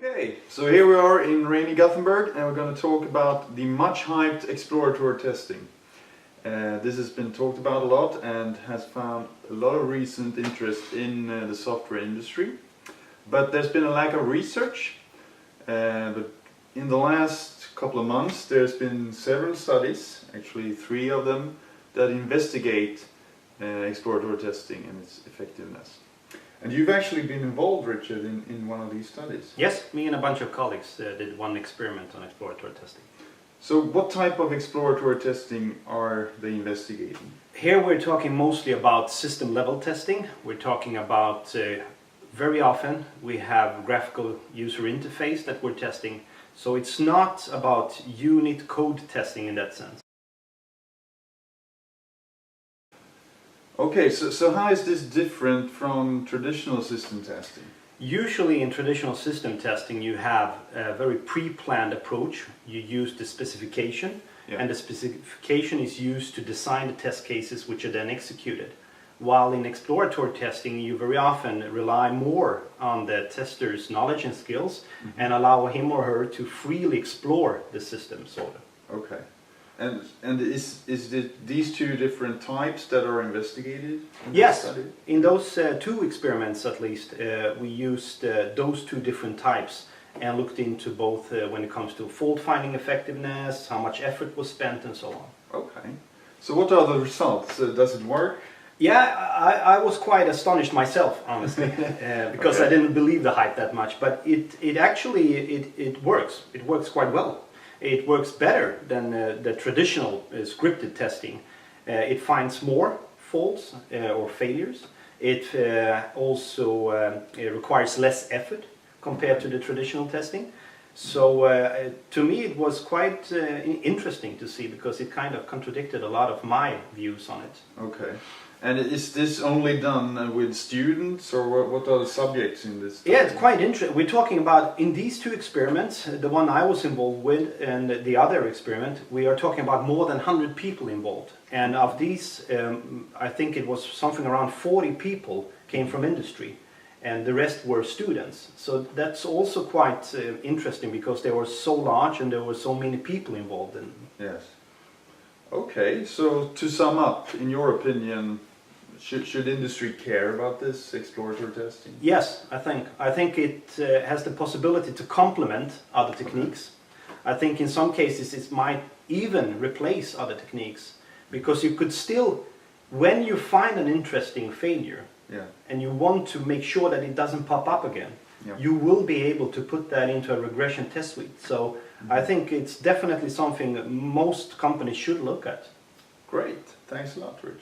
Okay, so here we are in rainy Gothenburg and we're going to talk about the much hyped exploratory testing. This has been talked about a lot and has found a lot of recent interest in the software industry. But there's been a lack of research. But in the last couple of months there's been several studies, actually 3 of them, that investigate exploratory testing and its effectiveness. And you've actually been involved, Richard, in one of these studies. Yes, me and a bunch of colleagues did one experiment on exploratory testing. So what type of exploratory testing are they investigating? Here we're talking mostly about system level testing. We're talking about very often we have graphical user interface that we're testing. So it's not about unit code testing in that sense. Okay, so how is this different from traditional system testing? Usually in traditional system testing you have a very pre-planned approach. You use the specification, and the specification is used to design the test cases which are then executed. While in exploratory testing you very often rely more on the tester's knowledge and skills and allow him or her to freely explore the system, sort of. Okay. And is it these 2 different types that are investigated in Yes, this study? in those 2 experiments at least, we used those 2 different types and looked into both when it comes to fault finding effectiveness, how much effort was spent and so on. Okay. So what are the results? Does it work? Yeah, I was quite astonished myself, honestly, because I didn't believe the hype that much, but it actually works. It works quite well. It works better than the traditional scripted testing. It finds more faults or failures. It also requires less effort compared to the traditional testing. So to me it was quite interesting to see, because it kind of contradicted a lot of my views on it. Okay. And is this only done with students, or what are the subjects in this study? Yeah, it's quite interesting. We're talking about, in these 2 experiments, the one I was involved with and the other experiment, we are talking about more than 100 people involved. And of these, I think it was something around 40 people came from industry, and the rest were students. So that's also quite interesting, because they were so large and there were so many people involved in. Yes. Okay, so to sum up, in your opinion, should industry care about this exploratory testing? Yes, I think it has the possibility to complement other techniques. I think in some cases it might even replace other techniques, because you could still, when you find an interesting failure and you want to make sure that it doesn't pop up again, you will be able to put that into a regression test suite. So I think it's definitely something that most companies should look at. Great, thanks a lot, Richard.